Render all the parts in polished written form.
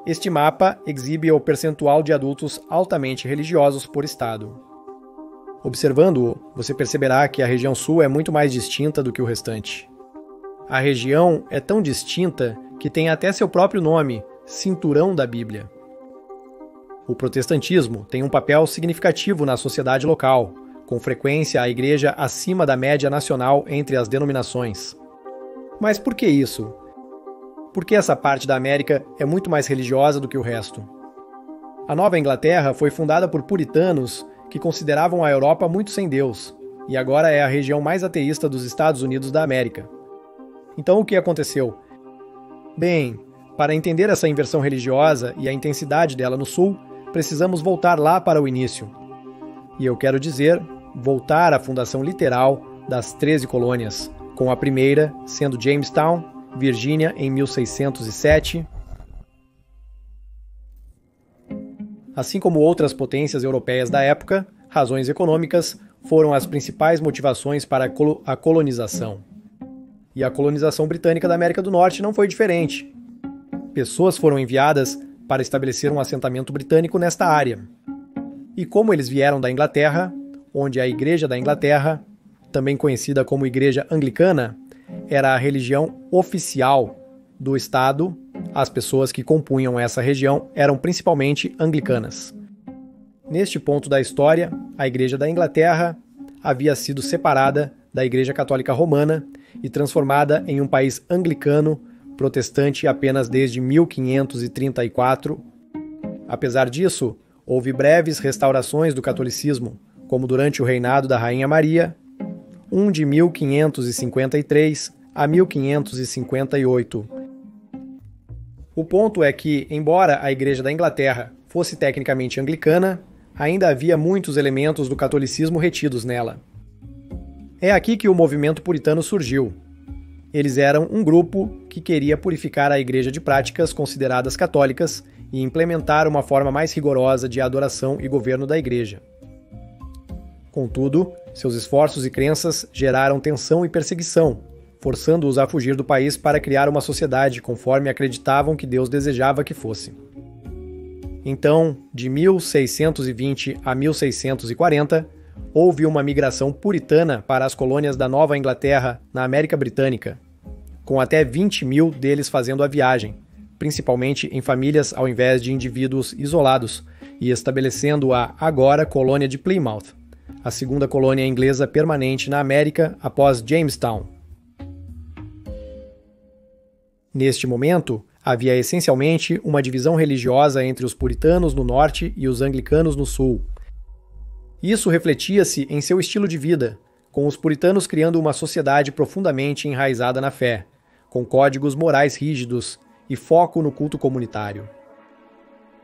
Este mapa exibe o percentual de adultos altamente religiosos por estado. Observando-o, você perceberá que a região sul é muito mais distinta do que o restante. A região é tão distinta que tem até seu próprio nome, Cinturão da Bíblia. O protestantismo tem um papel significativo na sociedade local, com frequência a igreja acima da média nacional entre as denominações. Mas por que isso? Porque essa parte da América é muito mais religiosa do que o resto. A Nova Inglaterra foi fundada por puritanos que consideravam a Europa muito sem Deus, e agora é a região mais ateísta dos Estados Unidos da América. Então o que aconteceu? Bem, para entender essa inversão religiosa e a intensidade dela no sul, precisamos voltar lá para o início. E eu quero dizer, voltar à fundação literal das 13 colônias, com a primeira sendo Jamestown, Virgínia, em 1607. Assim como outras potências europeias da época, razões econômicas foram as principais motivações para a colonização. E a colonização britânica da América do Norte não foi diferente. Pessoas foram enviadas para estabelecer um assentamento britânico nesta área. E como eles vieram da Inglaterra, onde a Igreja da Inglaterra, também conhecida como Igreja Anglicana, era a religião oficial do Estado, as pessoas que compunham essa região eram principalmente anglicanas. Neste ponto da história, a Igreja da Inglaterra havia sido separada da Igreja Católica Romana e transformada em um país anglicano protestante apenas desde 1534. Apesar disso, houve breves restaurações do catolicismo, como durante o reinado da Rainha Maria, um de 1553 a 1558. O ponto é que, embora a Igreja da Inglaterra fosse tecnicamente anglicana, ainda havia muitos elementos do catolicismo retidos nela. É aqui que o movimento puritano surgiu. Eles eram um grupo que queria purificar a igreja de práticas consideradas católicas e implementar uma forma mais rigorosa de adoração e governo da igreja. Contudo, seus esforços e crenças geraram tensão e perseguição, forçando-os a fugir do país para criar uma sociedade conforme acreditavam que Deus desejava que fosse. Então, de 1620 a 1640, houve uma migração puritana para as colônias da Nova Inglaterra na América Britânica, com até 20 mil deles fazendo a viagem, principalmente em famílias ao invés de indivíduos isolados, e estabelecendo a agora colônia de Plymouth, a segunda colônia inglesa permanente na América após Jamestown. Neste momento, havia essencialmente uma divisão religiosa entre os puritanos no norte e os anglicanos no sul. Isso refletia-se em seu estilo de vida, com os puritanos criando uma sociedade profundamente enraizada na fé, com códigos morais rígidos e foco no culto comunitário.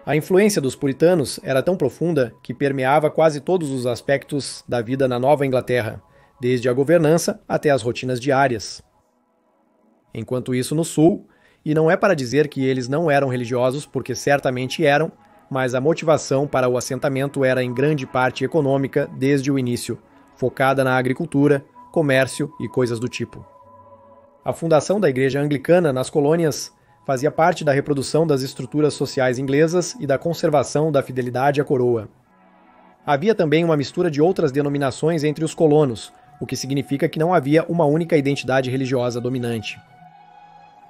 A influência dos puritanos era tão profunda que permeava quase todos os aspectos da vida na Nova Inglaterra, desde a governança até as rotinas diárias. Enquanto isso no sul, e não é para dizer que eles não eram religiosos, porque certamente eram, mas a motivação para o assentamento era em grande parte econômica desde o início, focada na agricultura, comércio e coisas do tipo. A fundação da Igreja Anglicana nas colônias fazia parte da reprodução das estruturas sociais inglesas e da conservação da fidelidade à coroa. Havia também uma mistura de outras denominações entre os colonos, o que significa que não havia uma única identidade religiosa dominante.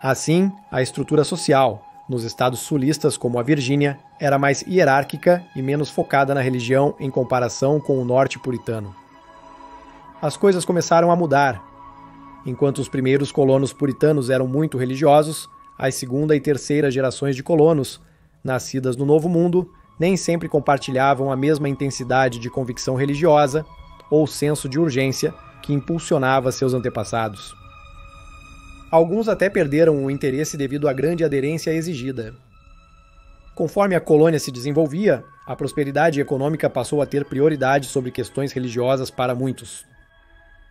Assim, a estrutura social, nos estados sulistas como a Virgínia, era mais hierárquica e menos focada na religião em comparação com o norte puritano. As coisas começaram a mudar. Enquanto os primeiros colonos puritanos eram muito religiosos, as segunda e terceira gerações de colonos, nascidas no Novo Mundo, nem sempre compartilhavam a mesma intensidade de convicção religiosa ou senso de urgência que impulsionava seus antepassados. Alguns até perderam o interesse devido à grande aderência exigida. Conforme a colônia se desenvolvia, a prosperidade econômica passou a ter prioridade sobre questões religiosas para muitos.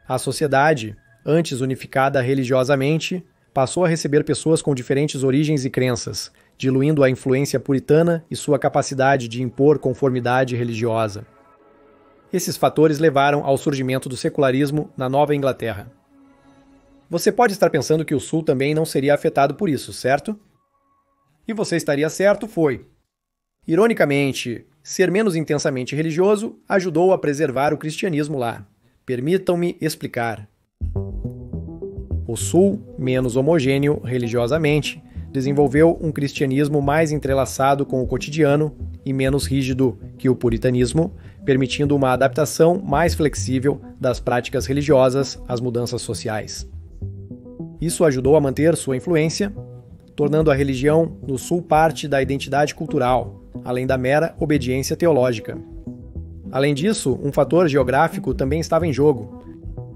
A sociedade, antes unificada religiosamente, passou a receber pessoas com diferentes origens e crenças, diluindo a influência puritana e sua capacidade de impor conformidade religiosa. Esses fatores levaram ao surgimento do secularismo na Nova Inglaterra. Você pode estar pensando que o Sul também não seria afetado por isso, certo? E você estaria certo, foi. Ironicamente, ser menos intensamente religioso ajudou a preservar o cristianismo lá. Permitam-me explicar. O Sul, menos homogêneo religiosamente, desenvolveu um cristianismo mais entrelaçado com o cotidiano e menos rígido que o puritanismo, permitindo uma adaptação mais flexível das práticas religiosas às mudanças sociais. Isso ajudou a manter sua influência, tornando a religião no Sul parte da identidade cultural, além da mera obediência teológica. Além disso, um fator geográfico também estava em jogo.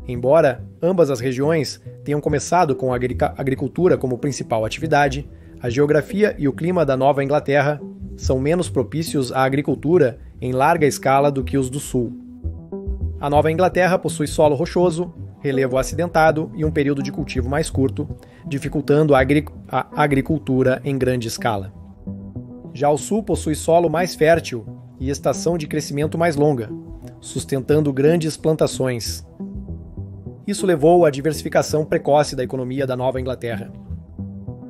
Embora ambas as regiões tenham começado com a agricultura como principal atividade, a geografia e o clima da Nova Inglaterra são menos propícios à agricultura em larga escala do que os do Sul. A Nova Inglaterra possui solo rochoso, relevo acidentado e um período de cultivo mais curto, dificultando a agricultura em grande escala. Já o Sul possui solo mais fértil e estação de crescimento mais longa, sustentando grandes plantações. Isso levou à diversificação precoce da economia da Nova Inglaterra.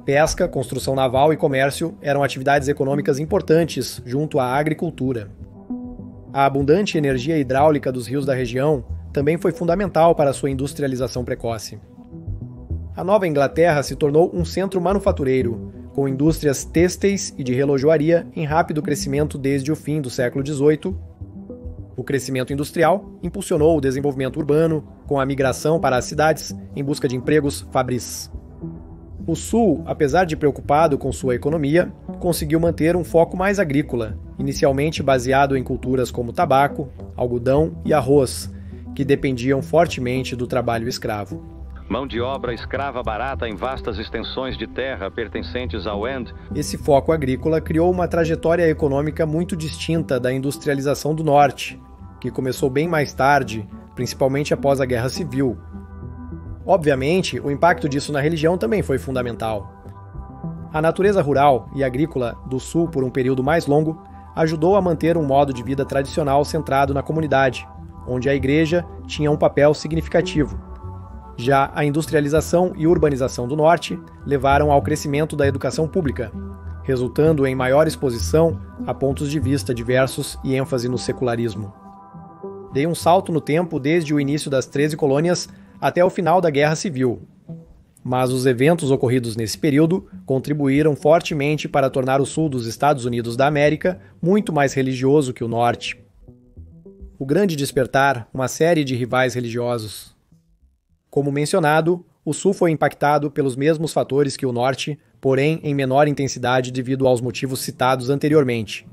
Pesca, construção naval e comércio eram atividades econômicas importantes junto à agricultura. A abundante energia hidráulica dos rios da região também foi fundamental para sua industrialização precoce. A Nova Inglaterra se tornou um centro manufatureiro, com indústrias têxteis e de relojoaria em rápido crescimento desde o fim do século XVIII. O crescimento industrial impulsionou o desenvolvimento urbano, com a migração para as cidades em busca de empregos fabris. O Sul, apesar de preocupado com sua economia, conseguiu manter um foco mais agrícola, inicialmente baseado em culturas como tabaco, algodão e arroz, que dependiam fortemente do trabalho escravo. Mão de obra escrava barata em vastas extensões de terra pertencentes ao End. Esse foco agrícola criou uma trajetória econômica muito distinta da industrialização do Norte, que começou bem mais tarde, principalmente após a Guerra Civil. Obviamente, o impacto disso na religião também foi fundamental. A natureza rural e agrícola do Sul por um período mais longo ajudou a manter um modo de vida tradicional centrado na comunidade, onde a igreja tinha um papel significativo. Já a industrialização e urbanização do Norte levaram ao crescimento da educação pública, resultando em maior exposição a pontos de vista diversos e ênfase no secularismo. Dei um salto no tempo desde o início das 13 colônias até o final da Guerra Civil. Mas os eventos ocorridos nesse período contribuíram fortemente para tornar o Sul dos Estados Unidos da América muito mais religioso que o Norte. O grande despertar uma série de rivais religiosos. Como mencionado, o Sul foi impactado pelos mesmos fatores que o Norte, porém em menor intensidade devido aos motivos citados anteriormente.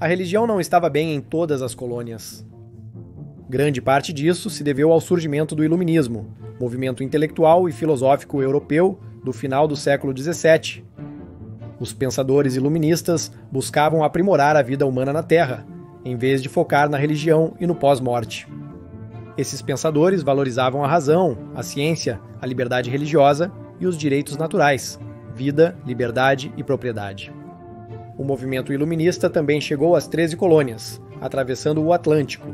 A religião não estava bem em todas as colônias. Grande parte disso se deveu ao surgimento do Iluminismo, movimento intelectual e filosófico europeu do final do século XVII. Os pensadores iluministas buscavam aprimorar a vida humana na Terra, em vez de focar na religião e no pós-morte. Esses pensadores valorizavam a razão, a ciência, a liberdade religiosa e os direitos naturais, vida, liberdade e propriedade. O movimento iluminista também chegou às 13 colônias, atravessando o Atlântico.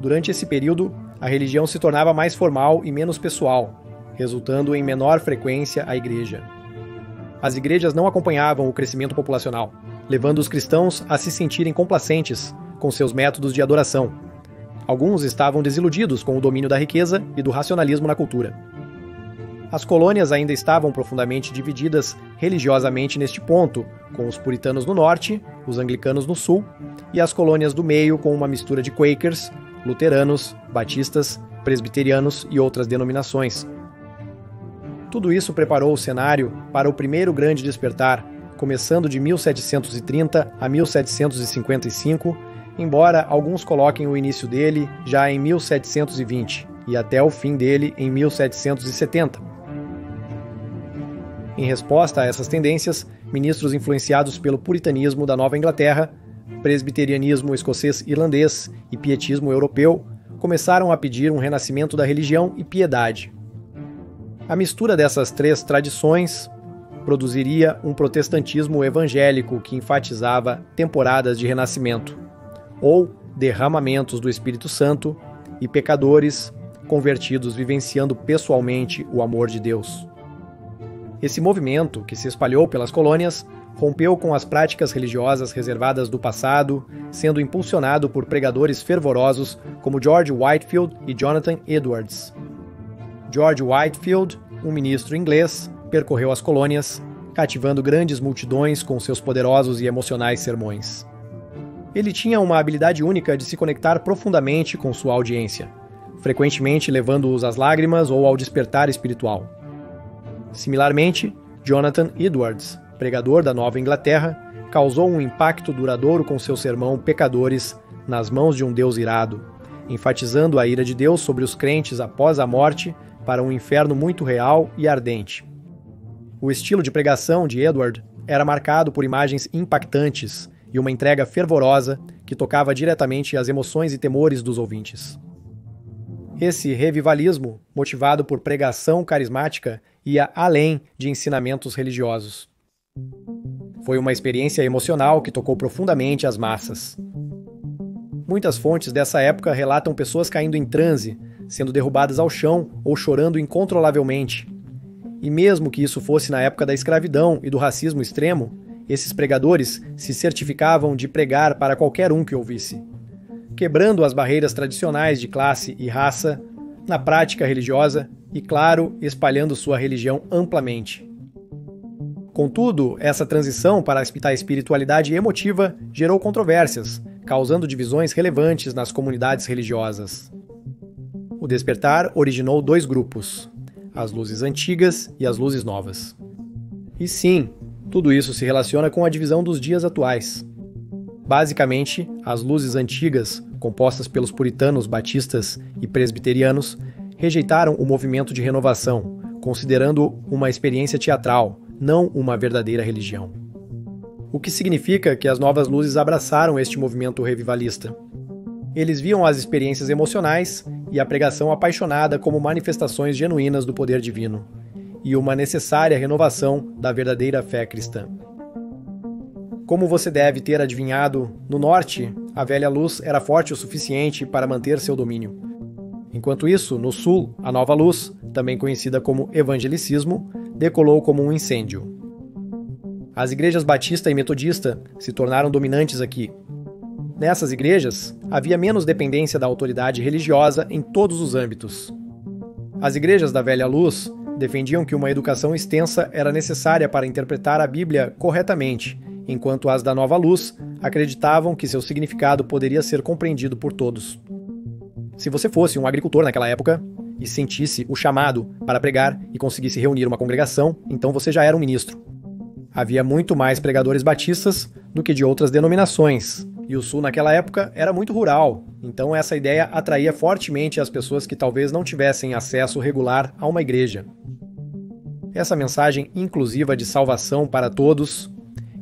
Durante esse período, a religião se tornava mais formal e menos pessoal, resultando em menor frequência à igreja. As igrejas não acompanhavam o crescimento populacional, levando os cristãos a se sentirem complacentes com seus métodos de adoração. Alguns estavam desiludidos com o domínio da riqueza e do racionalismo na cultura. As colônias ainda estavam profundamente divididas religiosamente neste ponto, com os puritanos no norte, os anglicanos no sul, e as colônias do meio com uma mistura de quakers, luteranos, batistas, presbiterianos e outras denominações. Tudo isso preparou o cenário para o primeiro grande despertar, começando de 1730 a 1755, embora alguns coloquem o início dele já em 1720 e até o fim dele em 1770. Em resposta a essas tendências, ministros influenciados pelo puritanismo da Nova Inglaterra, presbiterianismo escocês-irlandês e pietismo europeu começaram a pedir um renascimento da religião e piedade. A mistura dessas três tradições produziria um protestantismo evangélico que enfatizava temporadas de renascimento, ou derramamentos do Espírito Santo, e pecadores convertidos vivenciando pessoalmente o amor de Deus. Esse movimento, que se espalhou pelas colônias, rompeu com as práticas religiosas reservadas do passado, sendo impulsionado por pregadores fervorosos como George Whitefield e Jonathan Edwards. George Whitefield, um ministro inglês, percorreu as colônias, cativando grandes multidões com seus poderosos e emocionais sermões. Ele tinha uma habilidade única de se conectar profundamente com sua audiência, frequentemente levando-os às lágrimas ou ao despertar espiritual. Similarmente, Jonathan Edwards, pregador da Nova Inglaterra, causou um impacto duradouro com seu sermão Pecadores nas mãos de um Deus irado, enfatizando a ira de Deus sobre os crentes após a morte para um inferno muito real e ardente. O estilo de pregação de Edward era marcado por imagens impactantes e uma entrega fervorosa que tocava diretamente as emoções e temores dos ouvintes. Esse revivalismo, motivado por pregação carismática, ia além de ensinamentos religiosos. Foi uma experiência emocional que tocou profundamente as massas. Muitas fontes dessa época relatam pessoas caindo em transe, sendo derrubadas ao chão ou chorando incontrolavelmente. E mesmo que isso fosse na época da escravidão e do racismo extremo, esses pregadores se certificavam de pregar para qualquer um que ouvisse, quebrando as barreiras tradicionais de classe e raça, na prática religiosa e, claro, espalhando sua religião amplamente. Contudo, essa transição para a espiritualidade emotiva gerou controvérsias, causando divisões relevantes nas comunidades religiosas. O despertar originou dois grupos, as luzes antigas e as luzes novas. E sim, tudo isso se relaciona com a divisão dos dias atuais. Basicamente, as luzes antigas, compostas pelos puritanos, batistas e presbiterianos, rejeitaram o movimento de renovação, considerando uma experiência teatral, não uma verdadeira religião. O que significa que as novas luzes abraçaram este movimento revivalista. Eles viam as experiências emocionais e a pregação apaixonada como manifestações genuínas do poder divino, e uma necessária renovação da verdadeira fé cristã. Como você deve ter adivinhado, no norte, a velha luz era forte o suficiente para manter seu domínio. Enquanto isso, no sul, a nova luz, também conhecida como evangelicismo, decolou como um incêndio. As igrejas batista e metodista se tornaram dominantes aqui. Nessas igrejas, havia menos dependência da autoridade religiosa em todos os âmbitos. As igrejas da velha luz defendiam que uma educação extensa era necessária para interpretar a Bíblia corretamente, enquanto as da Nova Luz acreditavam que seu significado poderia ser compreendido por todos. Se você fosse um agricultor naquela época e sentisse o chamado para pregar e conseguisse reunir uma congregação, então você já era um ministro. Havia muito mais pregadores batistas do que de outras denominações, e o Sul naquela época era muito rural, então essa ideia atraía fortemente as pessoas que talvez não tivessem acesso regular a uma igreja. Essa mensagem inclusiva de salvação para todos,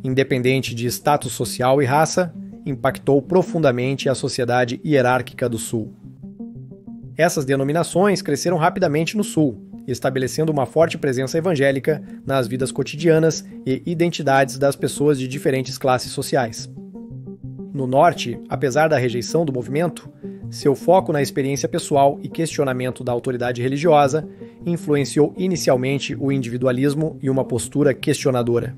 independente de status social e raça, impactou profundamente a sociedade hierárquica do Sul. Essas denominações cresceram rapidamente no Sul, estabelecendo uma forte presença evangélica nas vidas cotidianas e identidades das pessoas de diferentes classes sociais. No Norte, apesar da rejeição do movimento, seu foco na experiência pessoal e questionamento da autoridade religiosa influenciou inicialmente o individualismo e uma postura questionadora.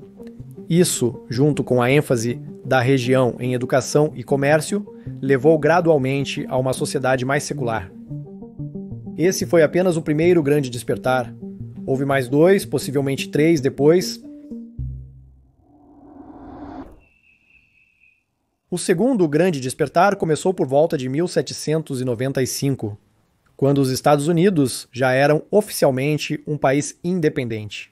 Isso, junto com a ênfase da região em educação e comércio, levou gradualmente a uma sociedade mais secular. Esse foi apenas o primeiro grande despertar. Houve mais 2, possivelmente 3 depois. O segundo grande despertar começou por volta de 1795, quando os Estados Unidos já eram oficialmente um país independente.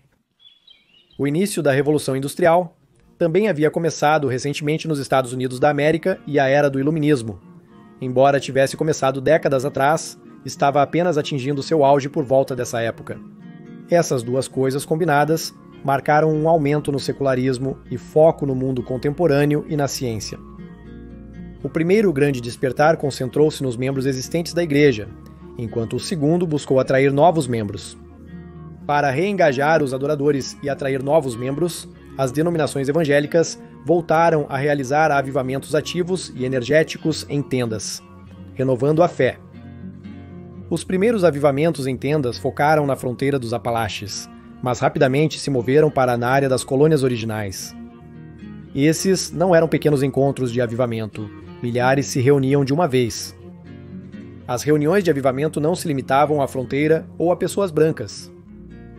O início da Revolução Industrial também havia começado recentemente nos Estados Unidos da América e a Era do Iluminismo. Embora tivesse começado décadas atrás, estava apenas atingindo seu auge por volta dessa época. Essas duas coisas combinadas marcaram um aumento no secularismo e foco no mundo contemporâneo e na ciência. O primeiro grande despertar concentrou-se nos membros existentes da Igreja, enquanto o segundo buscou atrair novos membros. Para reengajar os adoradores e atrair novos membros, as denominações evangélicas voltaram a realizar avivamentos ativos e energéticos em tendas, renovando a fé. Os primeiros avivamentos em tendas focaram na fronteira dos Apalaches, mas rapidamente se moveram para a área das colônias originais. Esses não eram pequenos encontros de avivamento, milhares se reuniam de uma vez. As reuniões de avivamento não se limitavam à fronteira ou a pessoas brancas.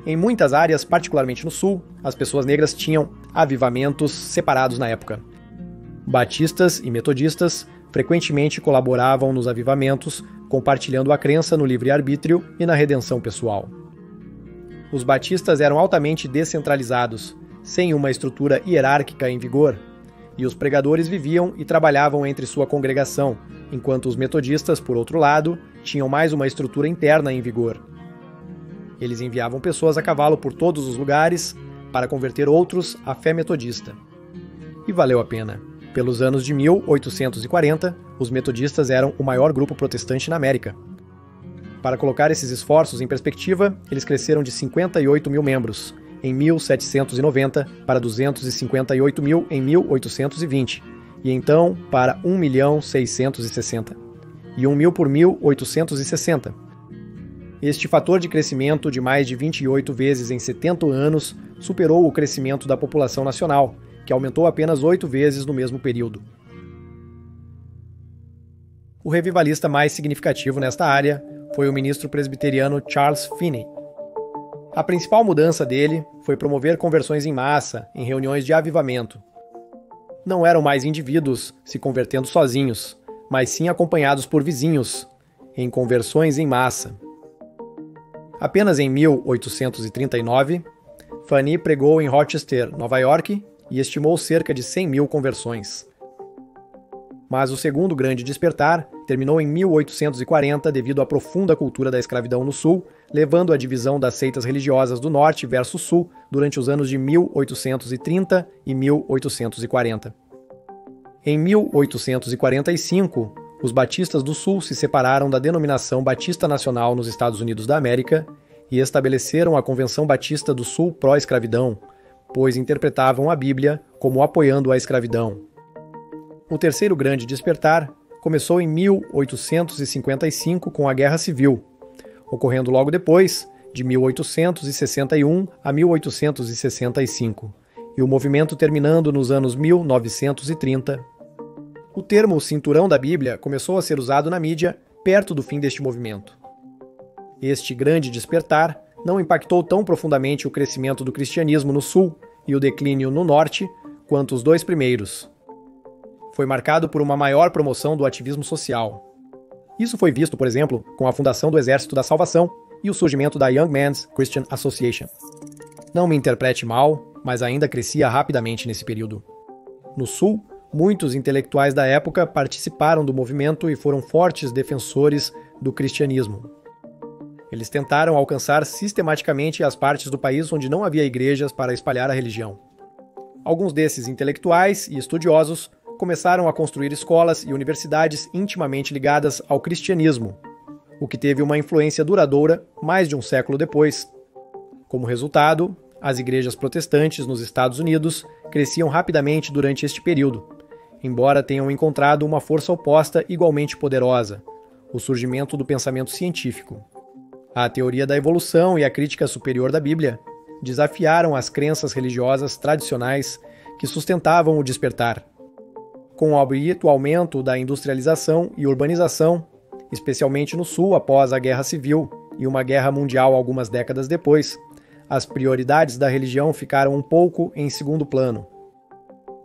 Em muitas áreas, particularmente no sul, as pessoas negras tinham avivamentos separados na época. Batistas e metodistas frequentemente colaboravam nos avivamentos, compartilhando a crença no livre-arbítrio e na redenção pessoal. Os batistas eram altamente descentralizados, sem uma estrutura hierárquica em vigor, e os pregadores viviam e trabalhavam entre sua congregação, enquanto os metodistas, por outro lado, tinham mais uma estrutura interna em vigor. Eles enviavam pessoas a cavalo por todos os lugares para converter outros à fé metodista. E valeu a pena. Pelos anos de 1840, os metodistas eram o maior grupo protestante na América. Para colocar esses esforços em perspectiva, eles cresceram de 58 mil membros em 1790 para 258 mil em 1820, e então para 1.660.000, e 1 mil por 1860. Este fator de crescimento de mais de 28 vezes em 70 anos superou o crescimento da população nacional, que aumentou apenas 8 vezes no mesmo período. O revivalista mais significativo nesta área foi o ministro presbiteriano Charles Finney. A principal mudança dele foi promover conversões em massa em reuniões de avivamento. Não eram mais indivíduos se convertendo sozinhos, mas sim acompanhados por vizinhos, em conversões em massa. Apenas em 1839, Finney pregou em Rochester, Nova York, e estimou cerca de 100 mil conversões. Mas o segundo grande despertar terminou em 1840 devido à profunda cultura da escravidão no Sul, levando à divisão das seitas religiosas do Norte versus Sul durante os anos de 1830 e 1840. Em 1845, os batistas do Sul se separaram da denominação Batista Nacional nos Estados Unidos da América e estabeleceram a Convenção Batista do Sul pró-escravidão, pois interpretavam a Bíblia como apoiando a escravidão. O terceiro grande despertar começou em 1855 com a Guerra Civil, ocorrendo logo depois, de 1861 a 1865, e o movimento terminando nos anos 1930. O termo cinturão da Bíblia começou a ser usado na mídia perto do fim deste movimento. Este grande despertar não impactou tão profundamente o crescimento do cristianismo no Sul e o declínio no Norte quanto os dois primeiros. Foi marcado por uma maior promoção do ativismo social. Isso foi visto, por exemplo, com a fundação do Exército da Salvação e o surgimento da Young Men's Christian Association. Não me interprete mal, mas ainda crescia rapidamente nesse período. No Sul, muitos intelectuais da época participaram do movimento e foram fortes defensores do cristianismo. Eles tentaram alcançar sistematicamente as partes do país onde não havia igrejas para espalhar a religião. Alguns desses intelectuais e estudiosos começaram a construir escolas e universidades intimamente ligadas ao cristianismo, o que teve uma influência duradoura mais de um século depois. Como resultado, as igrejas protestantes nos Estados Unidos cresciam rapidamente durante este período, embora tenham encontrado uma força oposta igualmente poderosa, o surgimento do pensamento científico. A teoria da evolução e a crítica superior da Bíblia desafiaram as crenças religiosas tradicionais que sustentavam o despertar. Com o aumento da industrialização e urbanização, especialmente no Sul após a Guerra Civil e uma guerra mundial algumas décadas depois, as prioridades da religião ficaram um pouco em segundo plano.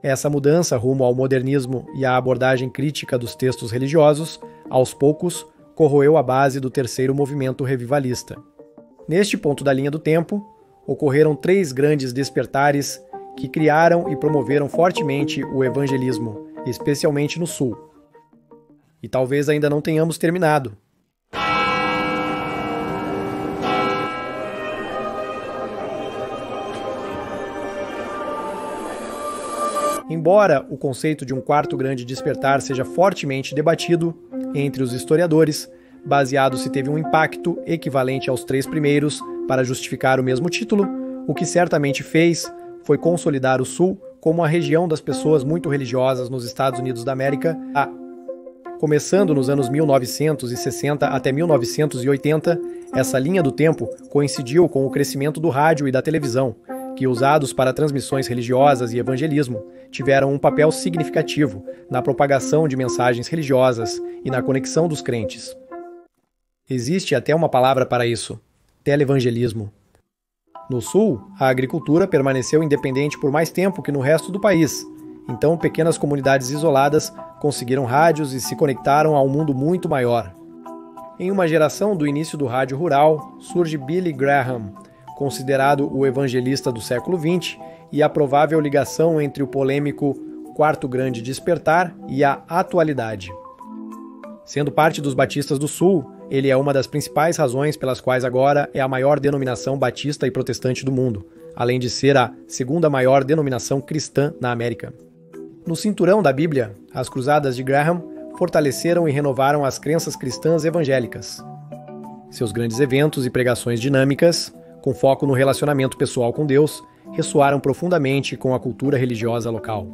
Essa mudança rumo ao modernismo e à abordagem crítica dos textos religiosos, aos poucos, corroeu a base do terceiro movimento revivalista. Neste ponto da linha do tempo, ocorreram 3 grandes despertares que criaram e promoveram fortemente o evangelismo, especialmente no Sul. E talvez ainda não tenhamos terminado. Embora o conceito de um quarto grande despertar seja fortemente debatido entre os historiadores, baseado se teve um impacto equivalente aos 3 primeiros para justificar o mesmo título, o que certamente fez foi consolidar o Sul como a região das pessoas muito religiosas nos Estados Unidos da América, começando nos anos 1960 até 1980, Essa linha do tempo coincidiu com o crescimento do rádio e da televisão, que, usados para transmissões religiosas e evangelismo, tiveram um papel significativo na propagação de mensagens religiosas e na conexão dos crentes. Existe até uma palavra para isso: televangelismo. No Sul, a agricultura permaneceu independente por mais tempo que no resto do país, então pequenas comunidades isoladas conseguiram rádios e se conectaram a um mundo muito maior. Em uma geração do início do rádio rural, surge Billy Graham, considerado o evangelista do século XX, e a provável ligação entre o polêmico Quarto Grande Despertar e a atualidade. Sendo parte dos Batistas do Sul, ele é uma das principais razões pelas quais agora é a maior denominação batista e protestante do mundo, além de ser a segunda maior denominação cristã na América. No cinturão da Bíblia, as cruzadas de Graham fortaleceram e renovaram as crenças cristãs evangélicas. Seus grandes eventos e pregações dinâmicas, com foco no relacionamento pessoal com Deus, ressoaram profundamente com a cultura religiosa local.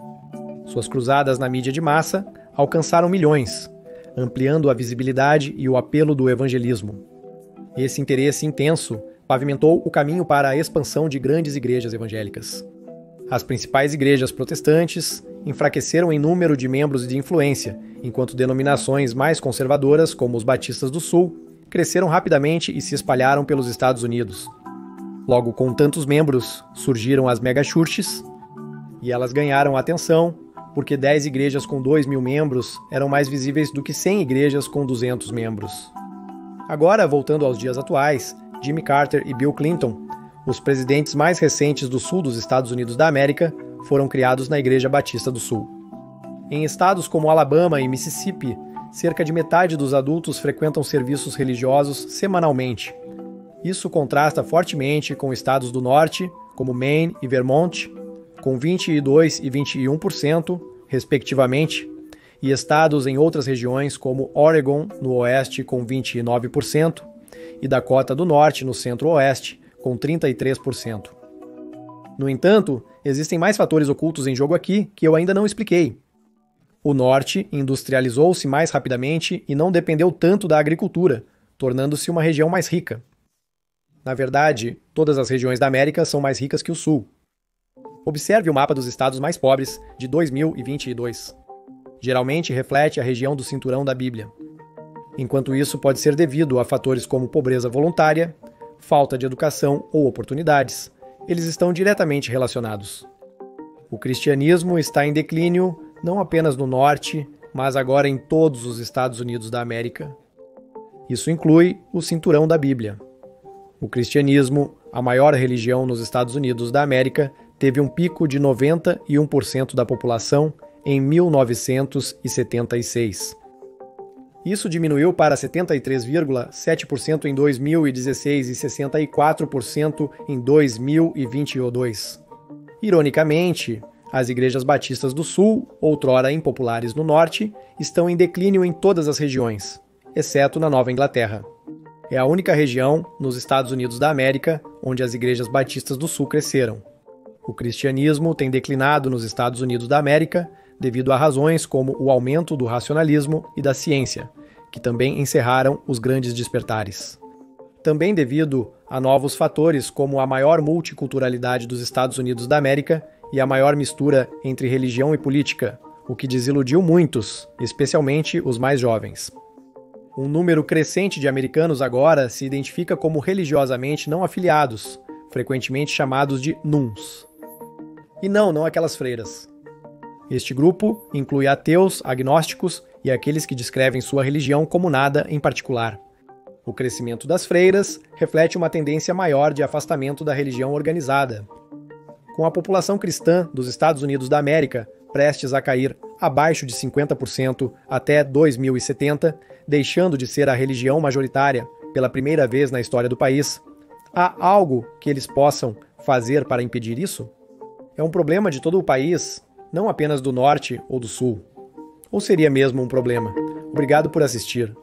Suas cruzadas na mídia de massa alcançaram milhões, ampliando a visibilidade e o apelo do evangelismo. Esse interesse intenso pavimentou o caminho para a expansão de grandes igrejas evangélicas. As principais igrejas protestantes enfraqueceram em número de membros e de influência, enquanto denominações mais conservadoras, como os Batistas do Sul, cresceram rapidamente e se espalharam pelos Estados Unidos. Logo, com tantos membros, surgiram as megachurches, e elas ganharam atenção porque 10 igrejas com 2.000 membros eram mais visíveis do que 100 igrejas com 200 membros. Agora, voltando aos dias atuais, Jimmy Carter e Bill Clinton, os presidentes mais recentes do sul dos Estados Unidos da América, foram criados na Igreja Batista do Sul. Em estados como Alabama e Mississippi, cerca de metade dos adultos frequentam serviços religiosos semanalmente. Isso contrasta fortemente com estados do norte, como Maine e Vermont, com 22% e 21%, respectivamente, e estados em outras regiões, como Oregon, no oeste, com 29%, e Dakota do Norte, no centro-oeste, com 33%. No entanto, existem mais fatores ocultos em jogo aqui que eu ainda não expliquei. O norte industrializou-se mais rapidamente e não dependeu tanto da agricultura, tornando-se uma região mais rica. Na verdade, todas as regiões da América são mais ricas que o sul. Observe o mapa dos estados mais pobres de 2022. Geralmente reflete a região do cinturão da Bíblia. Enquanto isso pode ser devido a fatores como pobreza voluntária, falta de educação ou oportunidades, eles estão diretamente relacionados. O cristianismo está em declínio não apenas no norte, mas agora em todos os Estados Unidos da América. Isso inclui o cinturão da Bíblia. O cristianismo, a maior religião nos Estados Unidos da América, teve um pico de 91% da população em 1976. Isso diminuiu para 73,7% em 2016 e 64% em 2022. Ironicamente, as igrejas batistas do Sul, outrora impopulares no Norte, estão em declínio em todas as regiões, exceto na Nova Inglaterra. É a única região, nos Estados Unidos da América, onde as igrejas batistas do Sul cresceram. O cristianismo tem declinado nos Estados Unidos da América devido a razões como o aumento do racionalismo e da ciência, que também encerraram os grandes despertares. Também devido a novos fatores como a maior multiculturalidade dos Estados Unidos da América e a maior mistura entre religião e política, o que desiludiu muitos, especialmente os mais jovens. Um número crescente de americanos agora se identifica como religiosamente não afiliados, frequentemente chamados de NUNs. E não aquelas freiras. Este grupo inclui ateus, agnósticos e aqueles que descrevem sua religião como nada em particular. O crescimento das freiras reflete uma tendência maior de afastamento da religião organizada. Com a população cristã dos Estados Unidos da América prestes a cair abaixo de 50% até 2070, deixando de ser a religião majoritária pela primeira vez na história do país, há algo que eles possam fazer para impedir isso? É um problema de todo o país, não apenas do norte ou do sul. Ou seria mesmo um problema? Obrigado por assistir.